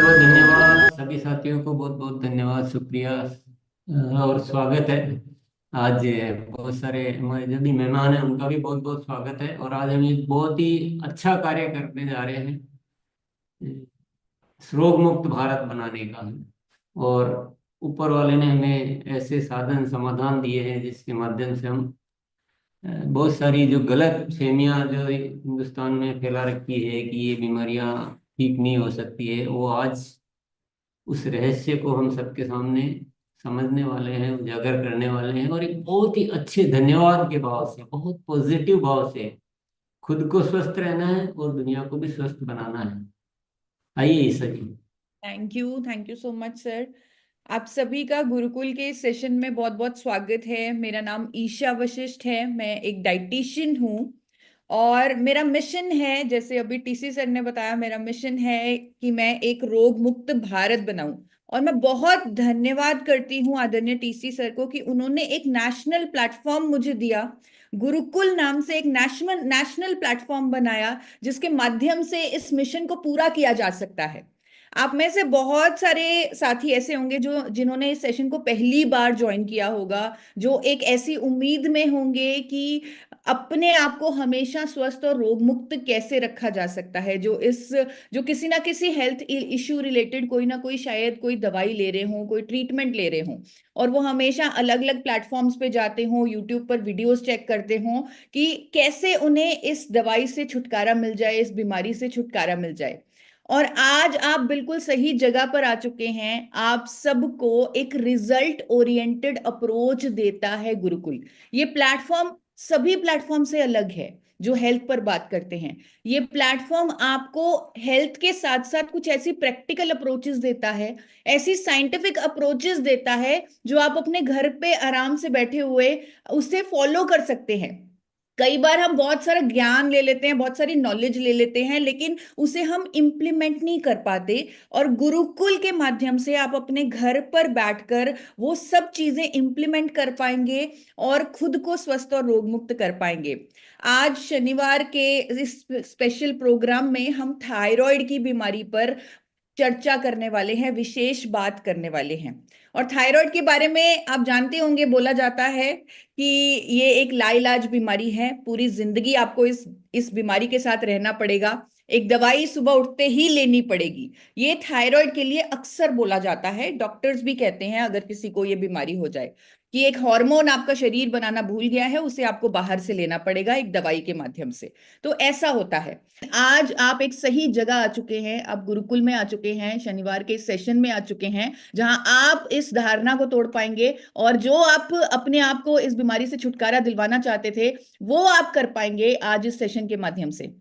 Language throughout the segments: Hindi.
बहुत धन्यवाद सभी साथियों को, बहुत बहुत धन्यवाद, शुक्रिया और स्वागत है। आज बहुत सारे हमारे जो भी मेहमान हैं उनका भी बहुत बहुत स्वागत है। और आज हम एक बहुत ही अच्छा कार्य करने जा रहे हैं, रोग मुक्त भारत बनाने का। और ऊपर वाले ने हमें ऐसे साधन समाधान दिए हैं जिसके माध्यम से हम बहुत सारी जो गलत फहमियां जो हिंदुस्तान में फैला रखी है कि ये बीमारियां ठीक नहीं हो सकती है, वो आज उस रहस्य को हम सबके सामने समझने वाले हैं, उजागर करने वाले हैं। और एक बहुत ही अच्छे धन्यवाद के भाव से, बहुत पॉजिटिव भाव से खुद को स्वस्थ रहना है और दुनिया को भी स्वस्थ बनाना है। आइए Isa ji. Thank you so much sir. आप सभी का गुरुकुल के इस सेशन में बहुत बहुत स्वागत है। मेरा नाम ईशा वशिष्ठ है, मैं एक डाइटिशियन हूँ। और मेरा मिशन है, जैसे अभी टीसी सर ने बताया, मेरा मिशन है कि मैं एक रोग मुक्त भारत बनाऊं। और मैं बहुत धन्यवाद करती हूँ आदरणीय टीसी सर को कि उन्होंने एक नेशनल प्लेटफॉर्म मुझे दिया। गुरुकुल नाम से एक नेशनल नेशनल प्लेटफॉर्म बनाया जिसके माध्यम से इस मिशन को पूरा किया जा सकता है। आप में से बहुत सारे साथी ऐसे होंगे जो जिन्होंने इस सेशन को पहली बार ज्वाइन किया होगा, जो एक ऐसी उम्मीद में होंगे कि अपने आप को हमेशा स्वस्थ और रोग मुक्त कैसे रखा जा सकता है, जो किसी ना किसी हेल्थ इश्यू रिलेटेड कोई ना कोई शायद कोई दवाई ले रहे हों, कोई ट्रीटमेंट ले रहे हों। और वो हमेशा अलग अलग प्लेटफॉर्म्स पे जाते हों, यूट्यूब पर वीडियोस चेक करते हों कि कैसे उन्हें इस दवाई से छुटकारा मिल जाए, इस बीमारी से छुटकारा मिल जाए। और आज आप बिल्कुल सही जगह पर आ चुके हैं। आप सबको एक रिजल्ट ओरिएंटेड अप्रोच देता है गुरुकुल। ये प्लेटफॉर्म सभी प्लेटफॉर्म से अलग है जो हेल्थ पर बात करते हैं। ये प्लेटफॉर्म आपको हेल्थ के साथ साथ कुछ ऐसी प्रैक्टिकल अप्रोचेस देता है, ऐसी साइंटिफिक अप्रोचेस देता है जो आप अपने घर पे आराम से बैठे हुए उसे फॉलो कर सकते हैं। कई बार हम बहुत सारा ज्ञान ले लेते हैं, बहुत सारी नॉलेज ले लेते हैं, लेकिन उसे हम इम्प्लीमेंट नहीं कर पाते। और गुरुकुल के माध्यम से आप अपने घर पर बैठकर वो सब चीजें इम्प्लीमेंट कर पाएंगे और खुद को स्वस्थ और रोग मुक्त कर पाएंगे। आज शनिवार के इस स्पेशल प्रोग्राम में हम थायराइड की बीमारी पर चर्चा करने वाले हैं, विशेष बात करने वाले हैं। और थायराइड के बारे में आप जानते होंगे, बोला जाता है कि ये एक लाइलाज बीमारी है। पूरी जिंदगी आपको इस बीमारी के साथ रहना पड़ेगा। एक दवाई सुबह उठते ही लेनी पड़ेगी। ये थायराइड के लिए अक्सर बोला जाता है, डॉक्टर्स भी कहते हैं अगर किसी को ये बीमारी हो जाए कि एक हार्मोन आपका शरीर बनाना भूल गया है, उसे आपको बाहर से लेना पड़ेगा एक दवाई के माध्यम से। तो ऐसा होता है। आज आप एक सही जगह आ चुके हैं, आप गुरुकुल में आ चुके हैं, शनिवार के सेशन में आ चुके हैं जहां आप इस धारणा को तोड़ पाएंगे और जो आप अपने आप को इस बीमारी से छुटकारा दिलवाना चाहते थे वो आप कर पाएंगे आज इस सेशन के माध्यम से।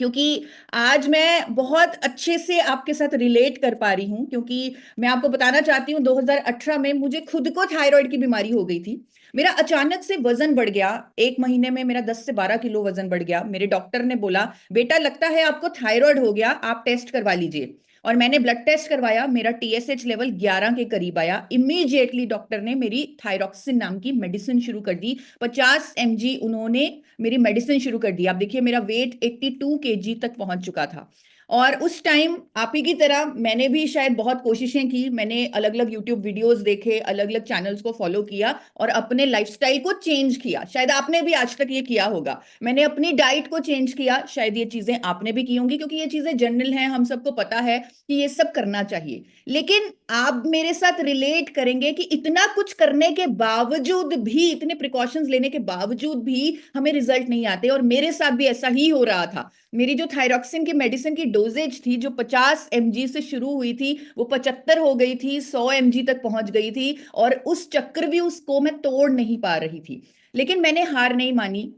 क्योंकि आज मैं बहुत अच्छे से आपके साथ रिलेट कर पा रही हूं, क्योंकि मैं आपको बताना चाहती हूँ 2018 में मुझे खुद को थायराइड की बीमारी हो गई थी। मेरा अचानक से वजन बढ़ गया। एक महीने में मेरा 10 से 12 किलो वजन बढ़ गया। मेरे डॉक्टर ने बोला, बेटा लगता है आपको थायराइड हो गया, आप टेस्ट करवा लीजिए। और मैंने ब्लड टेस्ट करवाया, मेरा टीएसएच लेवल 11 के करीब आया। इमीडिएटली डॉक्टर ने मेरी थायरॉक्सिन नाम की मेडिसिन शुरू कर दी। 50 mg उन्होंने मेरी मेडिसिन शुरू कर दी। आप देखिए मेरा वेट 82 kg तक पहुंच चुका था। और उस टाइम आप ही की तरह मैंने भी शायद बहुत कोशिशें की। मैंने अलग अलग यूट्यूब वीडियोस देखे, अलग अलग चैनल्स को फॉलो किया और अपने लाइफस्टाइल को चेंज किया। शायद आपने भी आज तक ये किया होगा। मैंने अपनी डाइट को चेंज किया, शायद ये चीजें आपने भी की होंगी, क्योंकि ये चीजें जनरल हैं, हम सबको पता है कि ये सब करना चाहिए। लेकिन आप मेरे साथ रिलेट करेंगे कि इतना कुछ करने के बावजूद भी, इतने प्रिकॉशंस लेने के बावजूद भी हमें रिजल्ट नहीं आते। और मेरे साथ भी ऐसा ही हो रहा था। मेरी जो थायरॉक्सिन की मेडिसिन की डोजेज थी, जो 50 mg से शुरू हुई थी, वो 75 हो गई थी, 100 mg तक पहुंच गई थी। और उस चक्र भी उसको मैं तोड़ नहीं पा रही थी। लेकिन मैंने हार नहीं मानी।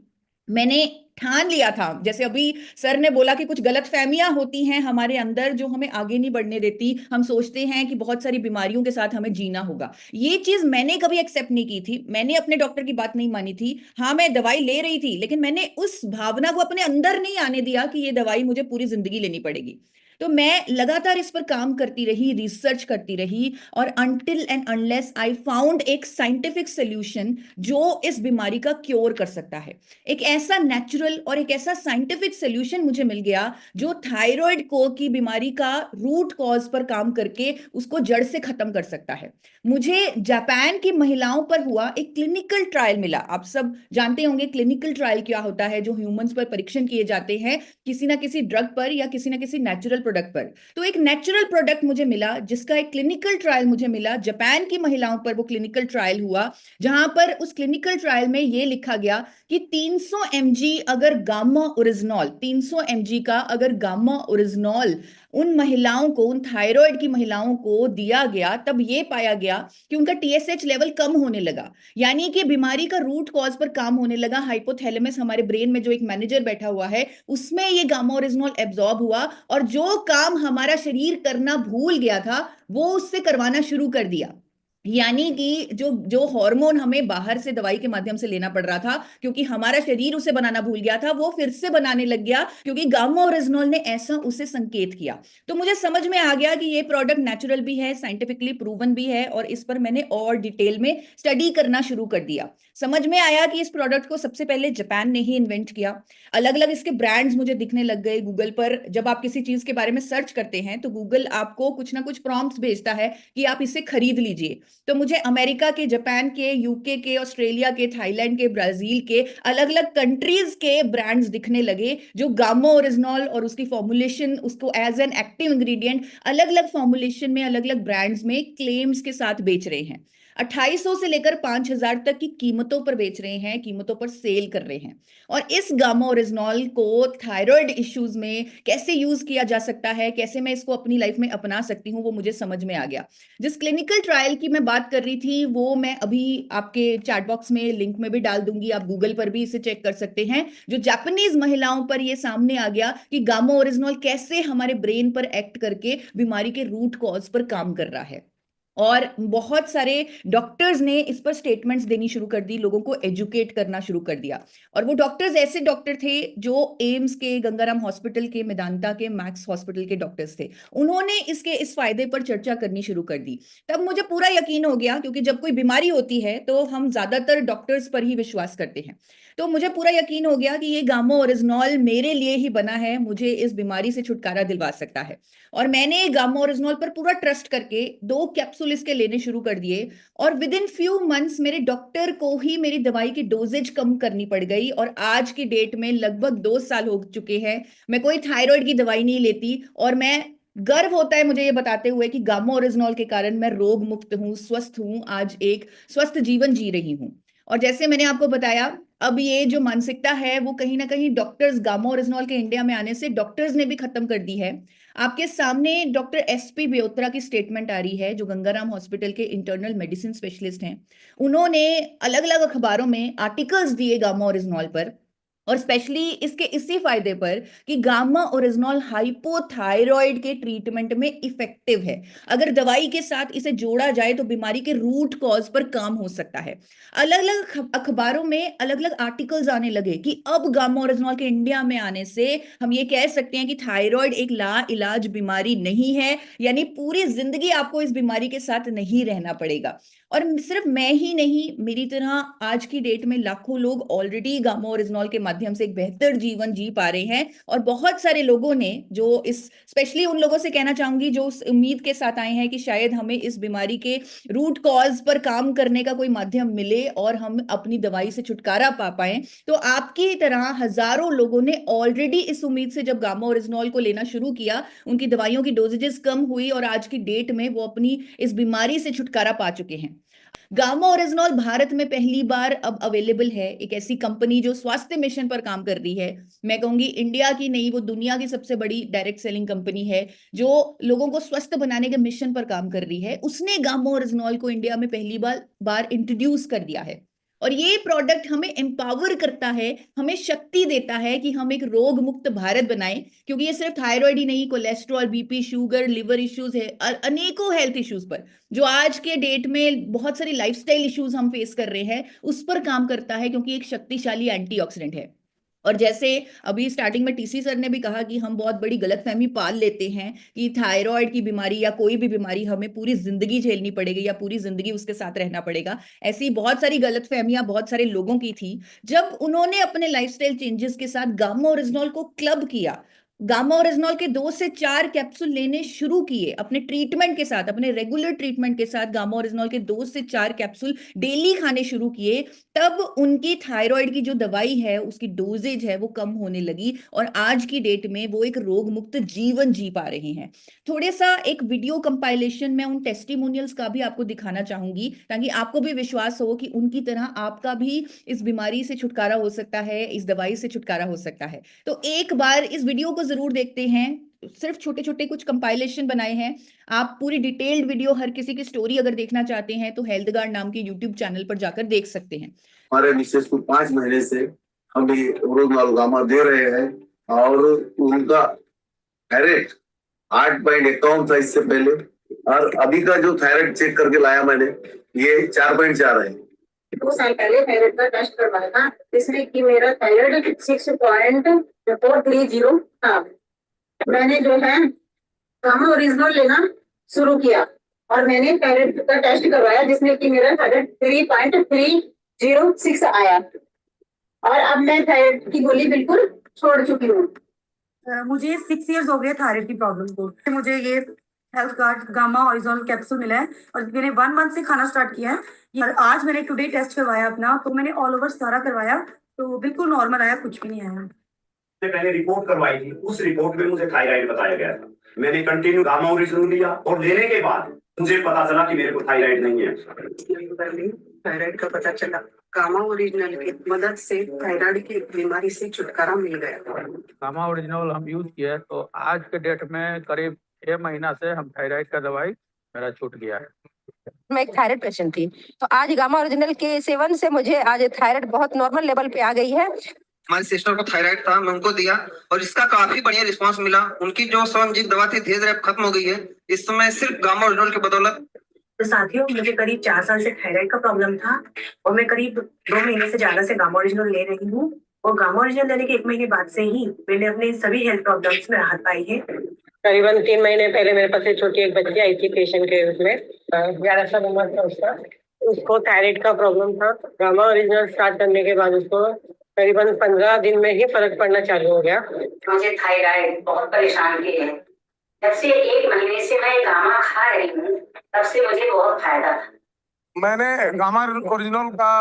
मैंने ठान लिया था, जैसे अभी सर ने बोला कि कुछ गलत फहमियां होती हैं हमारे अंदर जो हमें आगे नहीं बढ़ने देती। हम सोचते हैं कि बहुत सारी बीमारियों के साथ हमें जीना होगा। ये चीज मैंने कभी एक्सेप्ट नहीं की थी। मैंने अपने डॉक्टर की बात नहीं मानी थी। हाँ, मैं दवाई ले रही थी, लेकिन मैंने उस भावना को अपने अंदर नहीं आने दिया कि ये दवाई मुझे पूरी जिंदगी लेनी पड़ेगी। तो मैं लगातार इस पर काम करती रही, रिसर्च करती रही, और until and unless I found एक साइंटिफिक सोल्यूशन जो इस बीमारी का क्योर कर सकता है। एक ऐसा नेचुरल और एक ऐसा साइंटिफिक सोल्यूशन मुझे मिल गया जो थायराइड को की बीमारी का रूट कॉज पर काम करके उसको जड़ से खत्म कर सकता है। मुझे जापान की महिलाओं पर हुआ एक क्लिनिकल ट्रायल मिला। आप सब जानते होंगे क्लिनिकल ट्रायल क्या होता है, जो ह्यूमंस पर परीक्षण किए जाते हैं किसी ना किसी ड्रग पर या किसी ना किसी नेचुरल प्रोडक्ट पर। तो एक नेचुरल प्रोडक्ट मुझे मिला जिसका एक क्लिनिकल ट्रायल मुझे मिला, जापान की महिलाओं पर वो क्लिनिकल ट्रायल हुआ, जहां पर उस क्लिनिकल ट्रायल में ये लिखा गया कि 300 mg अगर गामा ओरिजिनॉल, 300 mg का अगर गामा ओरिजिनॉल उन महिलाओं को, उन थायराइड की महिलाओं को दिया गया, तब ये पाया गया कि उनका टीएसएच लेवल कम होने लगा। यानी कि बीमारी का रूट कॉज पर काम होने लगा। हाइपोथैलेमस, हमारे ब्रेन में जो एक मैनेजर बैठा हुआ है, उसमें ये गामा ओरिजिनॉल एब्जॉर्ब हुआ, और जो काम हमारा शरीर करना भूल गया था वो उससे करवाना शुरू कर दिया। यानी कि जो जो हार्मोन हमें बाहर से दवाई के माध्यम से लेना पड़ रहा था, क्योंकि हमारा शरीर उसे बनाना भूल गया था, वो फिर से बनाने लग गया, क्योंकि गामा ओरिजिनॉल ने ऐसा उसे संकेत किया। तो मुझे समझ में आ गया कि ये प्रोडक्ट नेचुरल भी है, साइंटिफिकली प्रूवन भी है, और इस पर मैंने और डिटेल में स्टडी करना शुरू कर दिया। समझ में आया कि इस प्रोडक्ट को सबसे पहले जापान ने ही इन्वेंट किया। अलग अलग इसके ब्रांड्स मुझे दिखने लग गए गूगल पर। जब आप किसी चीज के बारे में सर्च करते हैं तो गूगल आपको कुछ ना कुछ प्रॉम्प्ट्स भेजता है कि आप इसे खरीद लीजिए। तो मुझे अमेरिका के, जापान के, यूके के, ऑस्ट्रेलिया के, थाईलैंड के, ब्राजील के, अलग अलग कंट्रीज के ब्रांड्स दिखने लगे जो गामा ओरिजिनॉल और उसकी फॉर्मुलेशन, उसको एज एन एक्टिव इंग्रेडिएंट अलग अलग फॉर्मुलेशन में, अलग अलग ब्रांड्स में क्लेम्स के साथ बेच रहे हैं। 2800 से लेकर 5000 तक की कीमतों पर बेच रहे हैं, कीमतों पर सेल कर रहे हैं। और इस गामा ओरिजिनॉल को थायराइड इश्यूज में कैसे यूज किया जा सकता है, कैसे मैं इसको अपनी लाइफ में अपना सकती हूँ, वो मुझे समझ में आ गया। जिस क्लिनिकल ट्रायल की मैं बात कर रही थी वो मैं अभी आपके चैट बॉक्स में लिंक में भी डाल दूंगी, आप गूगल पर भी इसे चेक कर सकते हैं। जो जापानीज महिलाओं पर ये सामने आ गया कि गामा ओरिजिनॉल कैसे हमारे ब्रेन पर एक्ट करके बीमारी के रूट कॉज पर काम कर रहा है। और बहुत सारे डॉक्टर्स ने इस पर स्टेटमेंट्स देनी शुरू कर दी, लोगों को एजुकेट करना शुरू कर दिया। और वो डॉक्टर्स ऐसे डॉक्टर थे जो एम्स के, गंगाराम हॉस्पिटल के, मेदांता के, मैक्स हॉस्पिटल के डॉक्टर्स थे। उन्होंने इसके इस फायदे पर चर्चा करनी शुरू कर दी। तब मुझे पूरा यकीन हो गया, क्योंकि जब कोई बीमारी होती है तो हम ज्यादातर डॉक्टर्स पर ही विश्वास करते हैं। तो मुझे पूरा यकीन हो गया कि ये गामा ओरिजिनॉल मेरे लिए ही बना है, मुझे इस बीमारी से छुटकारा दिलवा सकता है। और मैंने गामा ओरिजिनॉल पर पूरा ट्रस्ट करके 2 कैप्सूल इसके लेने शुरू कर दिए। और विद इन फ्यू मंथ्स मेरे डॉक्टर को ही मेरी दवाई की डोजेज कम करनी पड़ गई, और आज की डेट में लगभग 2 साल हो चुके हैं मैं कोई थायराइड की दवाई नहीं लेती। और मैं, गर्व होता है मुझे ये बताते हुए कि गामा ओरिजिनॉल के कारण मैं रोग मुक्त हूँ, स्वस्थ हूँ, आज एक स्वस्थ जीवन जी रही हूँ। और जैसे मैंने आपको बताया, अब ये जो मानसिकता है वो कहीं ना कहीं डॉक्टर्स, गामा ओरिजिनॉल के इंडिया में आने से डॉक्टर्स ने भी खत्म कर दी है। आपके सामने डॉक्टर एसपी बेहोत्रा की स्टेटमेंट आ रही है, जो गंगाराम हॉस्पिटल के इंटरनल मेडिसिन स्पेशलिस्ट हैं। उन्होंने अलग अलग अखबारों में आर्टिकल्स दिए गामा ओरिजिनॉल पर, और स्पेशली इसके इसी फायदे पर कि गामा ओरिजिनॉल हाइपोथायराइड के ट्रीटमेंट में इफेक्टिव है। अगर दवाई के साथ इसे जोड़ा जाए तो बीमारी के रूट कॉज पर काम हो सकता है। अलग अलग अखबारों में अलग अलग आर्टिकल्स आने लगे कि अब गामा ओरिजिनॉल के इंडिया में आने से हम ये कह सकते हैं कि थायराइड एक ला इलाज बीमारी नहीं है, यानी पूरी जिंदगी आपको इस बीमारी के साथ नहीं रहना पड़ेगा। और सिर्फ मैं ही नहीं, मेरी तरह आज की डेट में लाखों लोग ऑलरेडी गामा ओरिजिनॉल के माध्यम से एक बेहतर जीवन जी पा रहे हैं। और बहुत सारे लोगों ने, जो इस, स्पेशली उन लोगों से कहना चाहूंगी जो उस उम्मीद के साथ आए हैं कि शायद हमें इस बीमारी के रूट कॉज पर काम करने का कोई माध्यम मिले और हम अपनी दवाई से छुटकारा पा पाए। तो आपकी तरह हजारों लोगों ने ऑलरेडी इस उम्मीद से जब गामा ओरिजिनॉल को लेना शुरू किया, उनकी दवाइयों की डोजेजेस कम हुई और आज की डेट में वो अपनी इस बीमारी से छुटकारा पा चुके हैं। गामा ओरिजिनॉल भारत में पहली बार अब अवेलेबल है। एक ऐसी कंपनी जो स्वास्थ्य मिशन पर काम कर रही है, मैं कहूंगी इंडिया की नहीं, वो दुनिया की सबसे बड़ी डायरेक्ट सेलिंग कंपनी है जो लोगों को स्वस्थ बनाने के मिशन पर काम कर रही है। उसने गामा ओरिजिनॉल को इंडिया में पहली बार इंट्रोड्यूस कर दिया है। और ये प्रोडक्ट हमें एम्पावर करता है, हमें शक्ति देता है कि हम एक रोग मुक्त भारत बनाएं। क्योंकि ये सिर्फ थायराइड ही नहीं, cholesterol, BP, sugar, liver issues है, अनेकों हेल्थ इश्यूज पर, जो आज के डेट में बहुत सारी लाइफस्टाइल इश्यूज हम फेस कर रहे हैं, उस पर काम करता है, क्योंकि एक शक्तिशाली एंटीऑक्सीडेंट है। और जैसे अभी स्टार्टिंग में टीसी सर ने भी कहा कि हम बहुत बड़ी गलतफहमी पाल लेते हैं कि थायराइड की बीमारी या कोई भी बीमारी हमें पूरी जिंदगी झेलनी पड़ेगी या पूरी जिंदगी उसके साथ रहना पड़ेगा। ऐसी बहुत सारी गलतफहमियां बहुत सारे लोगों की थी। जब उन्होंने अपने लाइफस्टाइल चेंजेस के साथ गामा ओरिजिनॉल को क्लब किया, गामा ओरिजिनॉल के 2 से 4 कैप्सूल लेने शुरू किए अपने ट्रीटमेंट के साथ, अपने रेगुलर ट्रीटमेंट के साथ गामा ओरिजिनॉल के 2 से 4 कैप्सूल डेली खाने शुरू किए, तब उनकी थायराइड की जो दवाई है उसकी डोजेज है वो कम होने लगी और आज की डेट में वो एक रोग मुक्त जीवन जी पा रहे हैं। थोड़े सा एक वीडियो कंपाइलेशन में उन टेस्टिमोनियल्स का भी आपको दिखाना चाहूंगी ताकि आपको भी विश्वास हो कि उनकी तरह आपका भी इस बीमारी से छुटकारा हो सकता है, इस दवाई से छुटकारा हो सकता है। तो एक बार इस वीडियो को जरूर देखते हैं। सिर्फ छोटे छोटे कुछ कंपाइलेशन बनाए हैं। आप पूरी डिटेल्ड वीडियो हर किसी की स्टोरी अगर देखना चाहते हैं तो हेल्थ गार्ड नाम के यूट्यूब चैनल पर जाकर देख सकते हैं। हमारे मिसेस को 5 महीने से हम ये ओरोमाल गामा दे रहे हैं और उनका थायराइड 8.51 था इससे पहले, और अभी का जो थायराइड चेक करके लाया मैंने ये 4.4 है। 2 साल पहले थायराइड का टेस्ट करवाया था, जिसमें कि मेरा थायराइड 6.430 था। मैंने जो है गामा ओरिजिनल लेना शुरू किया और मैंने थायराइड का टेस्ट करवाया जिसमें कि मेरा थायराइड 3.306 आया और अब मैं थायराइड की गोली बिल्कुल छोड़ चुकी हूँ। मुझे 6 इयर्स हो गए थायराइड की प्रॉब्लम को। मुझे ये health card gamma original capsule मिला है और मैंने 1 मंथ से खाना स्टार्ट किया है। और आज मैंने टुडे टेस्ट करवाया अपना, तो मैंने ऑल ओवर सारा करवाया तो बिल्कुल नॉर्मल आया, कुछ भी नहीं आया। पहले रिपोर्ट करवाई थी, उस रिपोर्ट में मुझे थायराइड बताया गया था। मैंने कंटिन्यू गामा ओरिजिनल लिया और लेने के बाद मुझे पता चला कि मेरे को थायराइड नहीं है। थायराइड का पता चला, गामा ओरिजिनल की मदद से थायराइड की बीमारी से छुटकारा मिल गया। गामा ओरिजिनल हम यूज किए तो आज के डेट में करीब 6 महीना से हम थायराइड का दवाई मेरा छूट गया है। मैं एक थायराइड पेशेंट थी, तो आज गामा ओरिजिनल के सेवन से मुझे आज थायराइड बहुत नॉर्मल लेवल पे आ गई है। हमारी सिस्टर को थायराइड था, मैं उनको दिया और इसका काफी बढ़िया रिस्पांस मिला। उनकी जो स्वयं दवा थी धीरे धीरे खत्म हो गई है इस समय सिर्फ गामा ओरिजिनल की बदौलत। तो साथियों, मुझे करीब 4 साल से थायराइड का प्रॉब्लम था और मैं करीब 2 महीने से ज्यादा से गामा ओरिजिनल ले रही हूँ और गामा ओरिजिनल लेने के 1 महीने बाद से ही मैंने अपने सभी हेल्थ प्रॉब्लम्स में राहत पाई है। करीबन 3 महीने पहले मेरे पास एक छोटी बच्ची आई थी पेशेंट के रूप में, 11 साल उम्र था उसका। उसको थायराइड का प्रॉब्लम था। गामा ओरिजिनल स्टार्ट करने के बाद उसको करीबन 15 दिन में ही फर्क पड़ना चालू हो गया। मुझे थायराइड बहुत परेशान किए है। जब से 1 महीने से मैं गामा खा रही हूँ तब से मुझे बहुत फायदा था। मैंने गामा ओरिजिनल का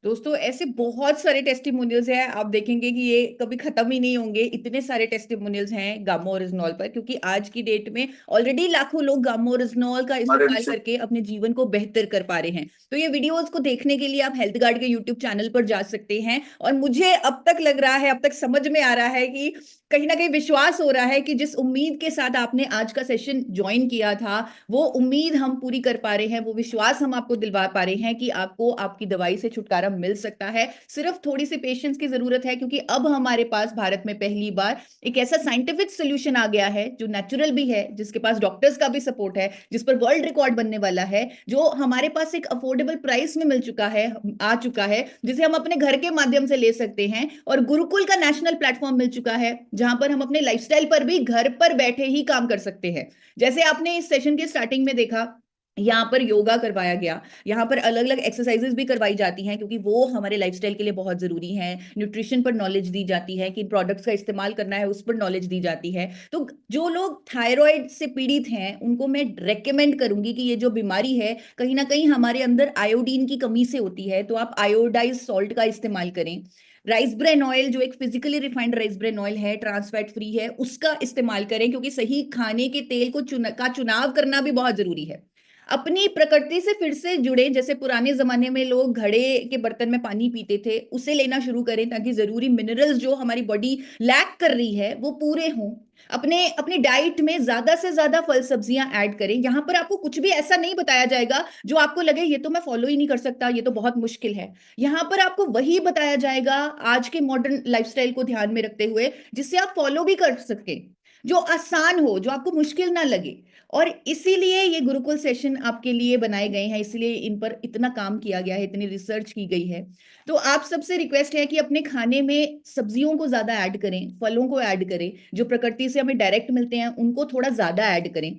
दोस्तों ऐसे बहुत सारे टेस्टिमोनियल्स हैं, आप देखेंगे कि ये कभी खत्म ही नहीं होंगे। इतने सारे टेस्टिमोनियल्स हैं गामा ओरिजिनॉल पर, क्योंकि आज की डेट में ऑलरेडी लाखों लोग गामा ओरिजिनॉल का इस्तेमाल करके अपने जीवन को बेहतर कर पा रहे हैं। तो ये वीडियोस को देखने के लिए आप हेल्थ गार्ड के यूट्यूब चैनल पर जा सकते हैं। और मुझे अब तक लग रहा है, अब तक समझ में आ रहा है कि कहीं ना कहीं विश्वास हो रहा है कि जिस उम्मीद के साथ आपने आज का सेशन ज्वाइन किया था वो उम्मीद हम पूरी कर पा रहे हैं, वो विश्वास हम आपको दिलवा पा रहे हैं कि आपको आपकी दवाई से छुटकारा मिल सकता है। सिर्फ थोड़ी सी पेशेंस की जरूरत है, क्योंकि अब हमारे पास भारत में पहली बार एक ऐसा साइंटिफिक सोल्यूशन आ गया है जो नेचुरल भी है, जिसके पास डॉक्टर्स का भी सपोर्ट है, जिस पर वर्ल्ड रिकॉर्ड बनने वाला है, जो हमारे पास एक अफोर्डेबल प्राइस में मिल चुका है, आ चुका है, जिसे हम अपने घर के माध्यम से ले सकते हैं। और गुरुकुल का नेशनल प्लेटफॉर्म मिल चुका है जहां पर हम अपने लाइफस्टाइल पर भी घर पर बैठे ही काम कर सकते हैं। जैसे आपने इस सेशन के स्टार्टिंग में देखा, यहाँ पर योगा करवाया गया, यहाँ पर अलग अलग एक्सरसाइजेस भी करवाई जाती हैं, क्योंकि वो हमारे लाइफस्टाइल के लिए बहुत जरूरी है। न्यूट्रिशन पर नॉलेज दी जाती है कि प्रोडक्ट्स का इस्तेमाल करना है, उस पर नॉलेज दी जाती है। तो जो लोग थायराइड से पीड़ित हैं उनको मैं रेकमेंड करूंगी कि ये जो बीमारी है कहीं ना कहीं हमारे अंदर आयोडीन की कमी से होती है, तो आप आयोडाइज सॉल्ट का इस्तेमाल करें। राइस ब्रेन ऑयल जो एक physically refined rice bran oil है, ट्रांस फैट फ्री है, उसका इस्तेमाल करें, क्योंकि सही खाने के तेल को चुनाव करना भी बहुत जरूरी है। अपनी प्रकृति से फिर से जुड़े, जैसे पुराने जमाने में लोग घड़े के बर्तन में पानी पीते थे, उसे लेना शुरू करें ताकि जरूरी मिनरल्स जो हमारी बॉडी लैक कर रही है वो पूरे हों। अपने डाइट में ज्यादा से ज्यादा फल सब्जियां ऐड करें। यहां पर आपको कुछ भी ऐसा नहीं बताया जाएगा जो आपको लगे ये तो मैं फॉलो ही नहीं कर सकता, ये तो बहुत मुश्किल है। यहां पर आपको वही बताया जाएगा आज के मॉडर्न लाइफस्टाइल को ध्यान में रखते हुए जिससे आप फॉलो भी कर सकें। जो आसान हो, जो आपको मुश्किल ना लगे। और इसीलिए ये गुरुकुल सेशन आपके लिए बनाए गए हैं, इसीलिए इन पर इतना काम किया गया है, इतनी रिसर्च की गई है। तो आप सबसे रिक्वेस्ट है कि अपने खाने में सब्जियों को ज्यादा ऐड करें, फलों को ऐड करें, जो प्रकृति से हमें डायरेक्ट मिलते हैं उनको थोड़ा ज्यादा ऐड करें।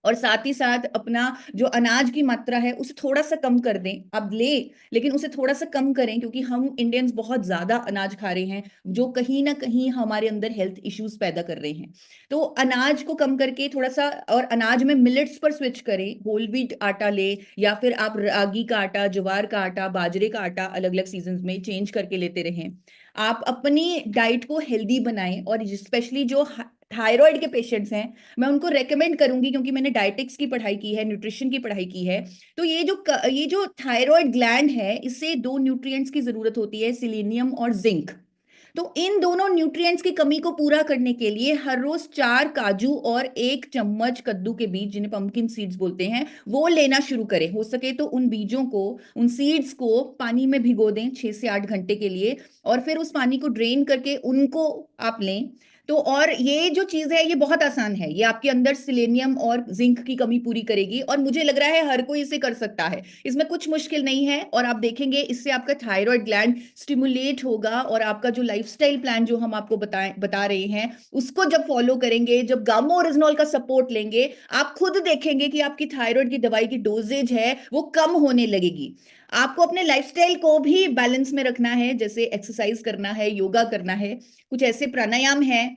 और साथ ही साथ अपना जो अनाज की मात्रा है उसे थोड़ा सा कम कर दें। अब लेकिन उसे थोड़ा सा कम करें, क्योंकि हम इंडियंस बहुत ज्यादा अनाज खा रहे हैं, जो कहीं ना कहीं हमारे अंदर हेल्थ इश्यूज पैदा कर रहे हैं। तो अनाज को कम करके थोड़ा सा, और अनाज में मिलेट्स पर स्विच करें, होल व्हीट आटा ले, या फिर आप रागी का आटा, ज्वार का आटा, बाजरे का आटा अलग अलग सीजन में चेंज करके लेते रहें। आप अपनी डाइट को हेल्दी बनाएं, और स्पेशली जो थायराइड के पेशेंट्स हैं, मैं उनको रेकमेंड करूंगी, क्योंकि मैंने डाइटिक्स की पढ़ाई की है, न्यूट्रिशन की पढ़ाई की है। तो ये जो थायराइड ग्लैंड है, इससे 2 न्यूट्रिएंट्स की जरूरत होती है, सिलेनियम और जिंक। तो इन दोनों न्यूट्रिएंट्स की कमी को पूरा करने के लिए हर रोज 4 काजू और 1 चम्मच कद्दू के बीज, जिन्हें पंपकिन सीड्स बोलते हैं, वो लेना शुरू करें। हो सके तो उन बीजों को, उन सीड्स को पानी में भिगो दें 6 से 8 घंटे के लिए, और फिर उस पानी को ड्रेन करके उनको आप लें। तो और ये जो चीज है ये बहुत आसान है, ये आपके अंदर सिलेनियम और जिंक की कमी पूरी करेगी, और मुझे लग रहा है हर कोई इसे कर सकता है, इसमें कुछ मुश्किल नहीं है। और आप देखेंगे इससे आपका थायराइड ग्लैंड स्टिमुलेट होगा, और आपका जो लाइफस्टाइल प्लान जो हम आपको बता रहे हैं उसको जब फॉलो करेंगे, जब गामा ओरिजिनल का सपोर्ट लेंगे, आप खुद देखेंगे कि आपकी थायराइड की दवाई की डोजेज है वो कम होने लगेगी। आपको अपने लाइफस्टाइल को भी बैलेंस में रखना है, जैसे एक्सरसाइज करना है, योगा करना है, कुछ ऐसे प्राणायाम हैं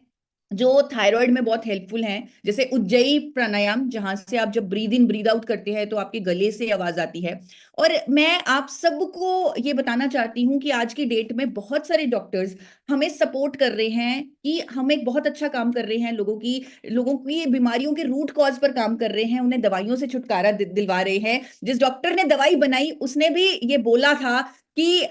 जो थायराइड में बहुत हेल्पफुल हैं, जैसे उज्जयी प्राणायाम, जहां से आप जब ब्रीद इन ब्रीद आउट करते हैं तो आपके गले से आवाज आती है। और मैं आप सबको ये बताना चाहती हूँ कि आज की डेट में बहुत सारे डॉक्टर्स हमें सपोर्ट कर रहे हैं, कि हम एक बहुत अच्छा काम कर रहे हैं, लोगों की बीमारियों के रूट कॉज पर काम कर रहे हैं, उन्हें दवाइयों से छुटकारा दिलवा रहे हैं। जिस डॉक्टर ने दवाई बनाई उसने भी ये बोला था कि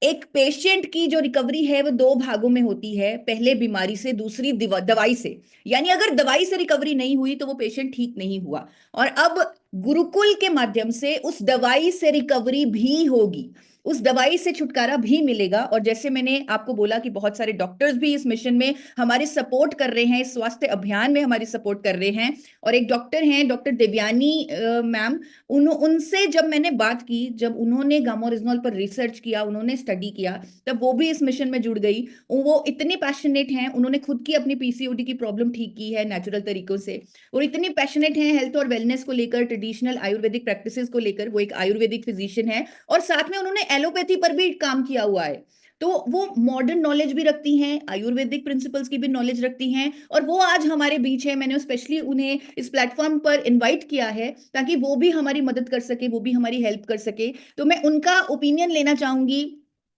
एक पेशेंट की जो रिकवरी है वो 2 भागों में होती है, पहले बीमारी से, दूसरी दवाई से। यानी अगर दवाई से रिकवरी नहीं हुई तो वो पेशेंट ठीक नहीं हुआ। और अब गुरुकुल के माध्यम से उस दवाई से रिकवरी भी होगी, उस दवाई से छुटकारा भी मिलेगा। और जैसे मैंने आपको बोला कि बहुत सारे डॉक्टर्स भी इस मिशन में हमारे सपोर्ट कर रहे हैं, इस स्वास्थ्य अभियान में हमारी सपोर्ट कर रहे हैं। और एक डॉक्टर हैं, डॉक्टर देवयानी मैम, उनसे जब मैंने बात की, जब उन्होंने गामा ओरिजिनल पर रिसर्च किया, उन्होंने स्टडी किया, तब वो भी इस मिशन में जुड़ गई। वो इतने पैशनेट हैं, उन्होंने खुद की अपनी पीसीओडी की प्रॉब्लम ठीक की है नेचुरल तरीकों से, और इतनी पैशनेट हैं हेल्थ और वेलनेस को लेकर, ट्रेडिशनल आयुर्वेदिक प्रैक्टिसेस को लेकर। वो एक आयुर्वेदिक फिजिशियन है, और साथ में उन्होंने एलोपैथी पर भी काम किया हुआ है। तो वो मॉडर्न नॉलेज भी रखती हैं, आयुर्वेदिक प्रिंसिपल्स की भी नॉलेज रखती हैं, और वो आज हमारे बीच है। मैंने स्पेशली उन्हें इस प्लेटफॉर्म पर इनवाइट किया है ताकि वो भी हमारी मदद कर सके, वो भी हमारी हेल्प कर सके। तो मैं उनका ओपिनियन लेना चाहूंगी।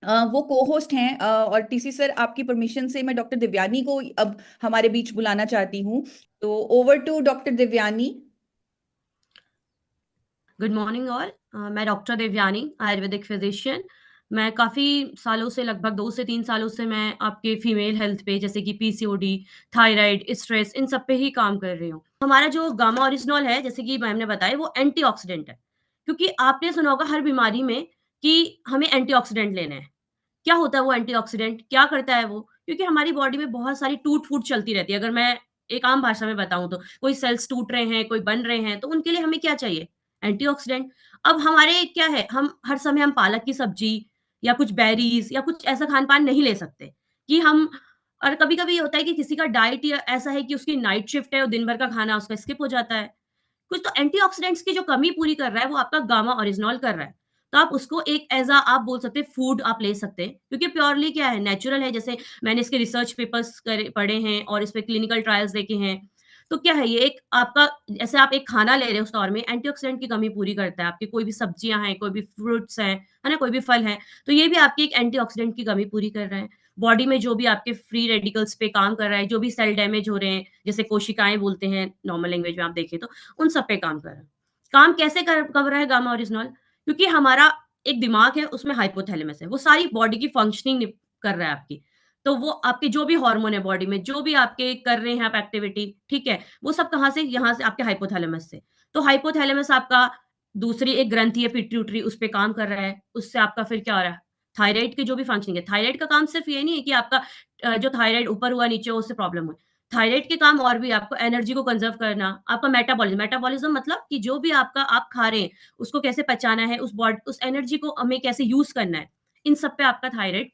वो को होस्ट हैं, और टीसी सर आपकी परमिशन से मैं डॉक्टर दिव्यानी को अब हमारे बीच बुलाना चाहती हूँ। तो over to doctor Divyani. Good morning all. मैं डॉक्टर देवयानी, आयुर्वेदिक फिजिशियन। मैं काफ़ी सालों से, लगभग 2 से 3 सालों से मैं आपके फीमेल हेल्थ पे, जैसे कि पीसीओडी, थायराइड, स्ट्रेस, इन सब पे ही काम कर रही हूँ। हमारा जो गामा ओरिजिनल है, जैसे कि मैम ने बताया, वो एंटीऑक्सीडेंट है, क्योंकि आपने सुना होगा हर बीमारी में कि हमें एंटीऑक्सीडेंट लेना है। क्या होता है वो एंटीऑक्सीडेंट? क्या करता है वो? क्योंकि हमारी बॉडी में बहुत सारी टूट-फूट चलती रहती है। अगर मैं एक आम भाषा में बताऊँ तो, कोई सेल्स टूट रहे हैं, कोई बन रहे हैं, तो उनके लिए हमें क्या चाहिए? एंटीऑक्सीडेंट। अब हमारे क्या है, हम हर समय हम पालक की सब्जी या कुछ बेरीज़ या कुछ ऐसा खान-पान नहीं ले सकते कि हम, और कभी-कभी ये होता है कि किसी का डाइट या ऐसा है कि उसकी नाइट शिफ्ट है और दिन भर का खाना उसका स्किप हो जाता है। कुछ तो एंटीऑक्सीडेंट्स की जो कमी पूरी कर रहा है, वो आपका गामा ओरिजिनल कर रहा है। तो आप उसको एक ऐज़ आप बोल सकते हैं फूड आप ले सकते हैं, क्योंकि प्योरली क्या है, नेचुरल है। जैसे मैंने इसके रिसर्च पेपर्स पढ़े हैं और इस पे क्लिनिकल ट्रायल्स देखे हैं। तो क्या है, ये एक आपका, जैसे आप एक खाना ले रहे हो उस तौर में, एंटीऑक्सीडेंट की कमी पूरी करता है। आपकी कोई भी सब्जियाँ हैं, कोई भी फ्रूट्स हैं, है ना, कोई भी फल हैं, तो ये भी आपकी एक एंटीऑक्सीडेंट की कमी पूरी कर रहा है। बॉडी में जो भी आपके फ्री रेडिकल्स पे काम कर रहा है, जो भी सेल डैमेज हो रहे हैं, जैसे कोशिकाएँ बोलते हैं नॉर्मल लैंग्वेज में आप देखें तो, उन सब पे काम कर रहा है। काम कैसे कर रहा है गामा ओरिजिनल? क्योंकि हमारा एक दिमाग है, उसमें हाइपोथैलेमस है, वो सारी बॉडी की फंक्शनिंग कर रहा है आपकी। तो वो आपके जो भी हार्मोन है बॉडी में, जो भी आपके कर रहे हैं आप एक्टिविटी, ठीक है? वो सब कहाँ से? यहाँ से, आपके हाइपोथैलेमस से। तो हाइपोथैलेमस आपका दूसरी एक ग्रंथि है पिट्यूटरी, उस पे काम कर रहा है। उससे आपका फिर क्या हो रहा है? थायराइड की जो भी फंक्शनिंग है, थायराइड का काम सिर्फ ये नहीं है कि आपका जो थायराइड ऊपर हुआ, नीचे हुआ, उससे प्रॉब्लम हुई। थायराइड के काम और भी आपको एनर्जी को कंजर्व करना, आपका मेटाबॉलिज्म मतलब कि जो भी आपका आप खा रहे हैं, उसको कैसे पचाना है, उस एनर्जी को हमें कैसे यूज़ करना है, इन सब पे आपका थायराइड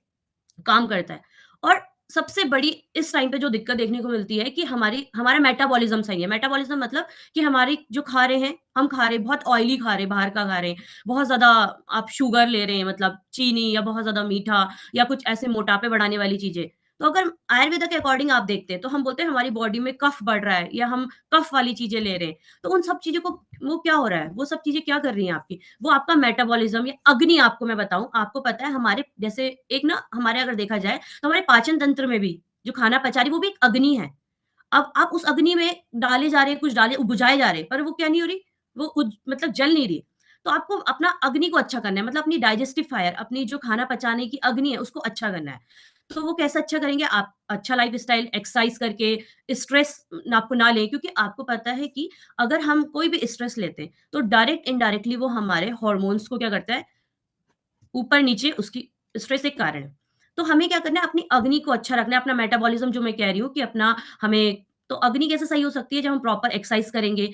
काम करता है। और सबसे बड़ी इस टाइम पे जो दिक्कत देखने को मिलती है कि हमारा मेटाबॉलिज्म सही है। मेटाबॉलिज्म मतलब कि हमारी जो खा रहे हैं, हम खा रहे हैं, बहुत ऑयली खा रहे हैं, बाहर का खा रहे हैं, बहुत ज़्यादा आप शुगर ले रहे हैं, मतलब चीनी या बहुत ज़्यादा मीठा या कुछ ऐसे मोटापे बढ़ाने वाली चीज़ें। तो अगर आयुर्वेदा के अकॉर्डिंग आप देखते हैं, तो हम बोलते हैं हमारी बॉडी में कफ बढ़ रहा है या हम कफ वाली चीज़ें ले रहे हैं। तो उन सब चीज़ों को वो क्या हो रहा है, वो सब चीज़ें क्या कर रही हैं आपकी? वो आपका मेटाबॉलिज्म या अग्नि आपको मैं बताऊँ, आपको पता है हमारे जैसे एक ना हमारे अगर देखा जाए तो हमारे पाचन तंत्र में भी जो खाना पचा रही है वो भी एक अग्नि है। अब आप उस अग्नि में डाले जा रहे हैं, कुछ डाले बुझाए जा रहे हैं, पर वो क्या नहीं हो रही, वो मतलब जल नहीं रही। तो आपको अपना अग्नि को अच्छा करना है, मतलब अपनी डाइजेस्टिव फायर, अपनी जो खाना पचाने की अग्नि है उसको अच्छा करना है। तो वो कैसे अच्छा करेंगे? आप अच्छा लाइफ़स्टाइल, एक्सरसाइज़ करके, स्ट्रेस आपको ना लें, क्योंकि आपको पता है कि अगर हम कोई भी स्ट्रेस लेते हैं, तो डायरेक्ट इनडायरेक्टली वो हमारे हार्मोन्स को क्या करता है, ऊपर-नीचे उसकी स्ट्रेस एक कारण है। तो हमें क्या करना है, अपनी अग्नि को अच्छा रखना है, अपना मेटाबॉलिज़्म जो मैं कह रही हूँ कि अपना हमें तो अग्नि कैसे सही हो सकती है जब हम प्रॉपर एक्सरसाइज़ करेंगे।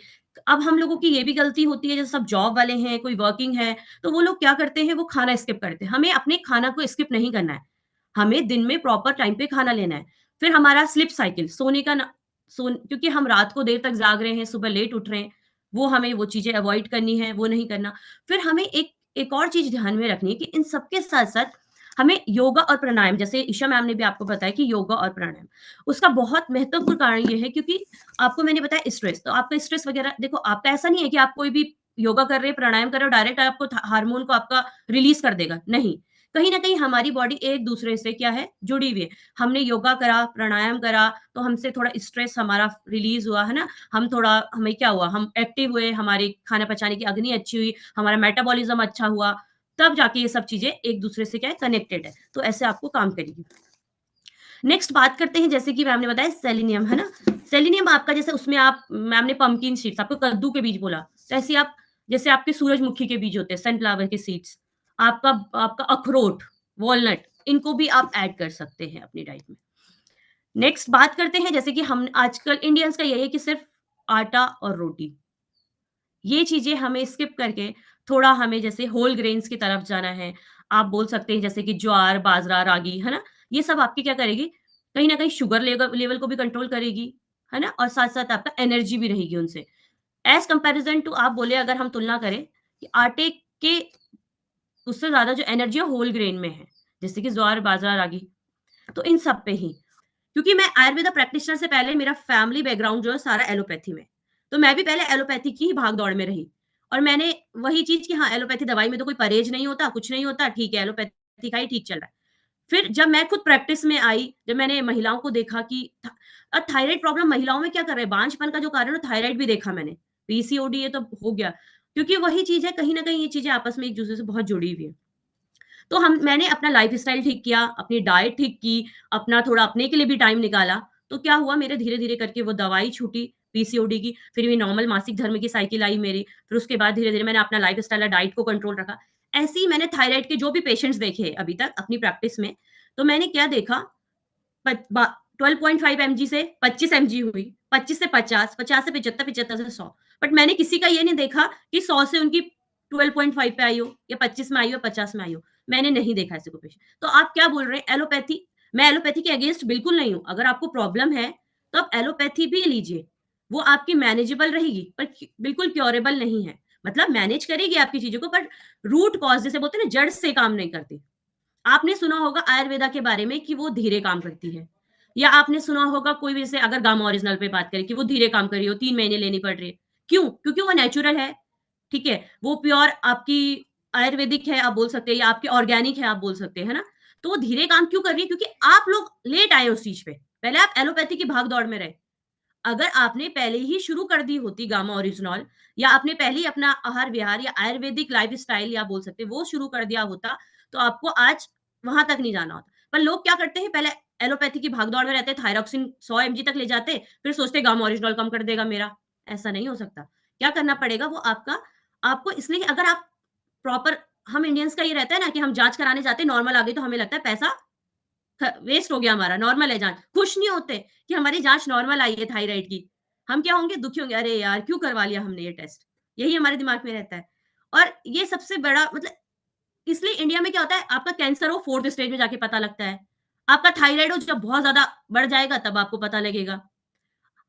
अब हम लोगों की ये भी गलती होती है, जैसे सब जॉब वाले हैं, कोई वर्किंग है, तो वो लोग क्या करते हैं, वो खाना स्किप करते हैं। हमें अपने खाना को स्किप नहीं करना है। हमें दिन में प्रॉपर टाइम पे खाना लेना है। फिर हमारा स्लीप साइकिल, सोने का ना क्योंकि हम रात को देर तक जाग रहे हैं, सुबह लेट उठ रहे हैं, वो हमें वो चीज़ें अवॉइड करनी है, वो नहीं करना। फिर हमें एक और चीज़ ध्यान में रखनी है कि इन सबके साथ-साथ हमें योगा और प्राणायाम, जैसे ईशा मैम ने भी आपको बताया कि योगा और प्राणायाम, उसका बहुत महत्वपूर्ण कारण ये है क्योंकि आपको मैंने बताया स्ट्रेस, तो आपका स्ट्रेस वगैरह देखो, आपका ऐसा नहीं है कि आप कोई भी योगा कर रहे हैं, प्राणायाम कर रहे हो, डायरेक्ट आपको हार्मोन को आपका रिलीज़ कर देगा, नहीं। कहीं न कहीं हमारी बॉडी एक-दूसरे से क्या है, जुड़ी हुई है। हमने योगा करा, प्राणायाम करा, तो हमसे थोड़ा स्ट्रेस हमारा रिलीज़ हुआ, है ना? हमें क्या हुआ, हम एक्टिव हुए, हमारी खाना पचाने की अग्नि अच्छी हुई, हमारा मेटाबॉलिज़्म अच्छा हुआ, तब जाके ये सब चीज़ें एक-दूसरे से क्या है, कनेक्टेड है। तो ऐसे आपको काम करेगी। नेक्स्ट बात करते हैं, जैसे कि मैम ने बताया सेलेनियम, है ना? सेलेनियम आपका जैसे उसमें आप मैम ने पंपकिन सीड्स, आपको कद्दू के बीज बोला, तो ऐसे आप जैसे आपके सूरजमुखी के बीज होते हैं, सनफ्लावर के सीड्स, आपका आपका अखरोट, वॉलनट, इनको भी आप ऐड कर सकते हैं अपनी डाइट में। नेक्स्ट बात करते हैं, जैसे कि हम आजकल इंडियंस का यही है कि सिर्फ आटा और रोटी, ये चीज़ें हमें स्किप करके थोड़ा हमें जैसे होल ग्रेन्स की तरफ जाना है। आप बोल सकते हैं जैसे कि ज्वार, बाजरा, रागी, है ना? ये सब आपकी क्या करेगी, कहीं न कहीं शुगर लेवल को भी कंट्रोल करेगी, है ना? और साथ-साथ आपका एनर्जी भी रहेगी उनसे। एज़ कंपैरिज़न टू आप बोले, अगर हम तुलना करें कि आटे के उससे ज़्यादा जो एनर्जी है होल ग्रेन में है, जैसे कि ज्वार, बाजरा, रागी, तो इन सब पे ही। क्योंकि मैं आयुर्वेदा प्रैक्टिशनर से पहले मेरा फैमिली बैकग्राउंड जो है सारा एलोपैथी में। तो मैं भी पहले एलोपैथी की ही भाग-दौड़ में रही और मैंने वही चीज़ कि हाँ, एलोपैथी दवाई में तो कोई परहेज नहीं होता, कुछ नहीं होता, ठीक है, एलोपैथी खाई, ठीक चल रहा है। फिर जब मैं खुद प्रैक्टिस में आई, जब मैंने महिलाओं को देखा कि थायराइड प्रॉब्लम महिलाओं में क्या कर रहे हैं, बांझपन का जो कारण है थायराइड भी देखा मैंने। पीसीओडी ये तो हो गया, क्योंकि वही चीज़ है, कहीं न कहीं ये चीज़ें आपस में एक-दूसरे से बहुत जुड़ी हुई है। तो मैंने अपना लाइफ़स्टाइल ठीक किया, अपनी डाइट ठीक की, अपना थोड़ा अपने के लिए भी टाइम निकाला, तो क्या हुआ, मेरे धीरे-धीरे करके वो दवाई छूटी पीसीओडी की, फिर ये नॉर्मल मासिक धर्म की साइकिल आई मेरी, फिर उसके बाद धीरे-धीरे मैंने अपना लाइफ़स्टाइल और डाइट को कंट्रोल रखा। ऐसे ही मैंने थायराइड के जो भी पेशेंट्स देखे अभी तक अपनी प्रैक्टिस में, तो मैंने क्या देखा, पच बा 12.5 एमजी से 25 एमजी हुई, 25 से 50, 50 से 75, 75 से 100। बट मैंने किसी का ये नहीं देखा कि 100 से उनकी 12.5 पे आई हो या 25 में आई हो, 50 में आई हो। मैंने नहीं देखा ऐसे कोई पेशेंट। तो आप क्या बोल रहे हैं, एलोपैथी, मैं एलोपैथी के अगेंस्ट बिल्कुल नहीं हूँ। अगर आपको प्रॉब्लम है, तो आप एलोपैथी भी लीजिए। वो आपकी मैनेजेबल रहेगी, पर बिल्कुल क्योरेबल नहीं है। मतलब मैनेज करेगी आपकी चीज़ों को, पर रूट कॉज़ जिसे बोलते हैं ना, जड़ से काम नहीं करती। आपने सुना होगा आयुर्वेदा के बारे में कि वो धीरे काम करती है, या आपने सुना होगा कोई भी, जैसे अगर गामा ओरिजिनल पे बात करें कि वो धीरे काम कर रही हो, 3 महीने लेनी पड़ रही है। क्यों? क्योंकि वो नेचुरल है, ठीक है? वो प्योर आपकी आयुर्वेदिक है आप बोल सकते हैं, या आपकी ऑर्गेनिक है आप बोल सकते हैं, है ना? तो वो धीरे काम क्यों कर रही है? क्योंकि आप लोग लेट आए उस चीज़ पे। पहले आप एलोपैथी की भाग-दौड़ में रहे। अगर आपने पहले ही शुरू कर दी होती गामा ओरिजिनल, या आपने पहले ही अपना आहार-विहार या आयुर्वेदिक लाइफ़स्टाइल या बोल सकते हैं वो शुरू कर दिया होता, तो आपको आज वहाँ तक नहीं जाना होता। पर लोग क्या करते हैं, पहले एलोपैथी की भागदौड़ में रहते हैं, थायरॉक्सिन 100 एमजी तक ले जाते, फिर सोचते हैं गामा ओरिजिनल कम कर देगा मेरा। ऐसा नहीं हो सकता। क्या करना पड़ेगा, वो आपको इसलिए, अगर आप प्रॉपर, हम इंडियंस का ये रहता है ना कि हम जाँच कराने जाते हैं, नॉर्मल आ गई तो हमें लगता है पैसा वेस्ट हो गया हमारा, नॉर्मल है जांच, खुश नहीं होते कि हमारी जांच नॉर्मल आई है थायराइड की। हम क्या होंगे, दुखी होंगे, अरे यार क्यों करवा लिया हमने ये टेस्ट, यही हमारे दिमाग में रहता है। और ये सबसे बड़ा मतलब, इसलिए इंडिया में क्या होता है, आपका कैंसर हो 4th स्टेज में जाके पता लगता है, आपका थायराइड हो जब बहुत ज्यादा बढ़ जाएगा तब आपको पता लगेगा।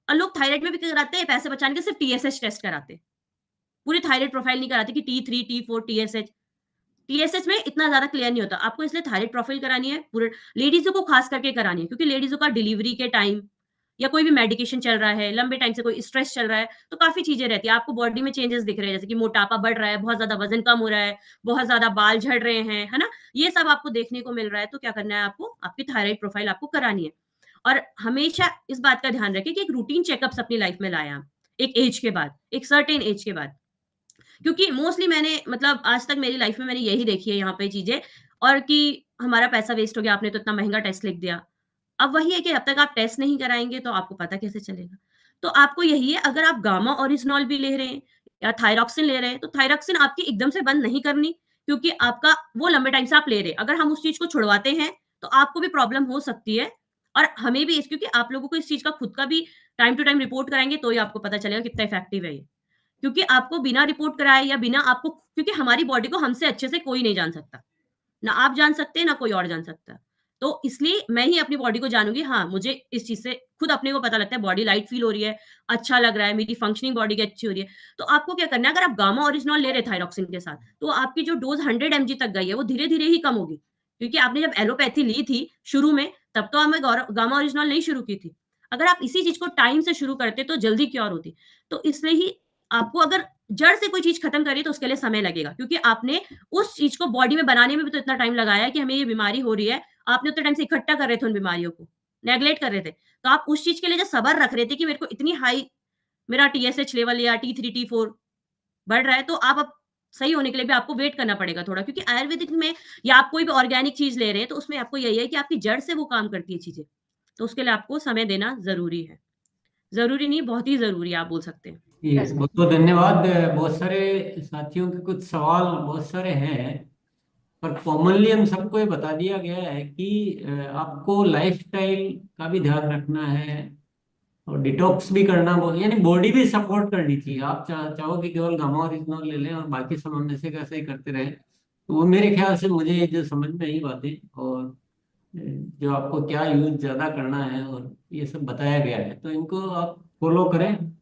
और लोग थायराइड में भी क्या कराते हैं, पैसे बचाने के सिर्फ टीएसएच टेस्ट कराते हैं, पूरी थायराइड प्रोफाइल नहीं कराते कि T3 T4 टीएसएच। टीएसएच में इतना ज्यादा क्लियर नहीं होता, आपको इसलिए थायराइड प्रोफाइल करानी है, पूरे लेडीजों को खास करके करानी है, क्योंकि लेडीजों का डिलीवरी के टाइम या कोई भी मेडिकेशन चल रहा है, लंबे टाइम से कोई स्ट्रेस चल रहा है, तो काफी चीजें रहती है, आपको बॉडी में चेंजेस दिख रहे हैं, जैसे कि मोटापा बढ़ रहा है, बहुत ज्यादा वजन कम हो रहा है, बहुत ज्यादा बाल झड़ रहे हैं, है ना, ये सब आपको देखने को मिल रहा है। तो क्या करना है आपको, आपकी थायराइड प्रोफाइल आपको करानी है। और हमेशा इस बात का ध्यान रखें कि एक रूटीन चेकअप्स अपनी लाइफ में लाएं आप, एक एज के बाद, एक सर्टेन एज के बाद, क्योंकि मोस्टली मैंने मतलब आज तक मेरी लाइफ में मैंने यही देखी है यहाँ पे चीजें, और कि हमारा पैसा वेस्ट हो गया, आपने तो इतना महंगा टेस्ट लिख दिया। अब वही है कि अब तक आप टेस्ट नहीं कराएंगे तो आपको पता कैसे चलेगा। तो आपको यही है, अगर आप गामा ओरिजिनॉल भी ले रहे हैं या थायरॉक्सिन ले रहे हैं, तो थायरॉक्सिन आपकी एकदम से बंद नहीं करनी, क्योंकि आपका वो लंबे टाइम से आप ले रहे हैं, अगर हम उस चीज को छुड़वाते हैं तो आपको भी प्रॉब्लम हो सकती है, और हमें भी, क्योंकि आप लोगों को इस चीज का खुद का भी टाइम टू टाइम रिपोर्ट कराएंगे तो ही आपको पता चलेगा कितना इफेक्टिव है ये। क्योंकि आपको बिना रिपोर्ट कराए या बिना आपको, क्योंकि हमारी बॉडी को हमसे अच्छे से कोई नहीं जान सकता, ना आप जान सकते ना कोई और जान सकता। तो इसलिए मैं ही अपनी बॉडी को जानूंगी, हाँ मुझे इस चीज से खुद अपने को पता लगता है, बॉडी लाइट फील हो रही है, अच्छा लग रहा है, मेरी फंक्शनिंग बॉडी की अच्छी हो रही है। तो आपको क्या करना है, अगर आप गामा ओरिजिनॉल ले रहे थायरॉक्सिन के साथ, तो आपकी जो डोज 100 mg तक गई है वो धीरे धीरे ही कम होगी, क्योंकि आपने जब एलोपैथी ली थी शुरू में, तब तो हमें गामा ओरिजिनॉल नहीं शुरू की थी। अगर आप इसी चीज को टाइम से शुरू करते तो जल्दी क्योर होती। तो इसलिए ही आपको अगर जड़ से कोई चीज खत्म करी तो उसके लिए समय लगेगा, क्योंकि आपने उस चीज को बॉडी में बनाने में भी तो इतना टाइम लगाया है कि हमें ये बीमारी हो रही है, आपने उतने टाइम से इकट्ठा कर रहे थे उन बीमारियों को, नेग्लेक्ट कर रहे थे, तो आप उस चीज के लिए जो सब्र रख रहे थे कि मेरे को इतनी हाई मेरा टीएसएच लेवल या T3 T4 बढ़ रहा है, तो आप अब सही होने के लिए भी आपको वेट करना पड़ेगा थोड़ा, क्योंकि आयुर्वेदिक में या आप कोई भी ऑर्गेनिक चीज ले रहे हैं तो उसमें आपको यही है कि आपकी जड़ से वो काम करती है चीजें, तो उसके लिए आपको समय देना जरूरी है, जरूरी नहीं बहुत ही जरूरी है, आप बोल सकते हैं। बहुत बहुत धन्यवाद। बहुत सारे साथियों के कुछ सवाल बहुत सारे हैं, पर कॉमनली हम सबको ये बता दिया गया है कि आपको लाइफस्टाइल का भी ध्यान रखना है और डिटॉक्स भी करना, यानी बॉडी भी सपोर्ट करनी चाहिए। आप चाहो कि केवल गामा ओरिजिनल ले लें और बाकी सब हम ऐसे कैसे ही करते रहे, तो वो मेरे ख्याल से मुझे जो समझ में आई बातें, और जो आपको क्या यूज ज़्यादा करना है और ये सब बताया गया है, तो इनको आप फॉलो करें।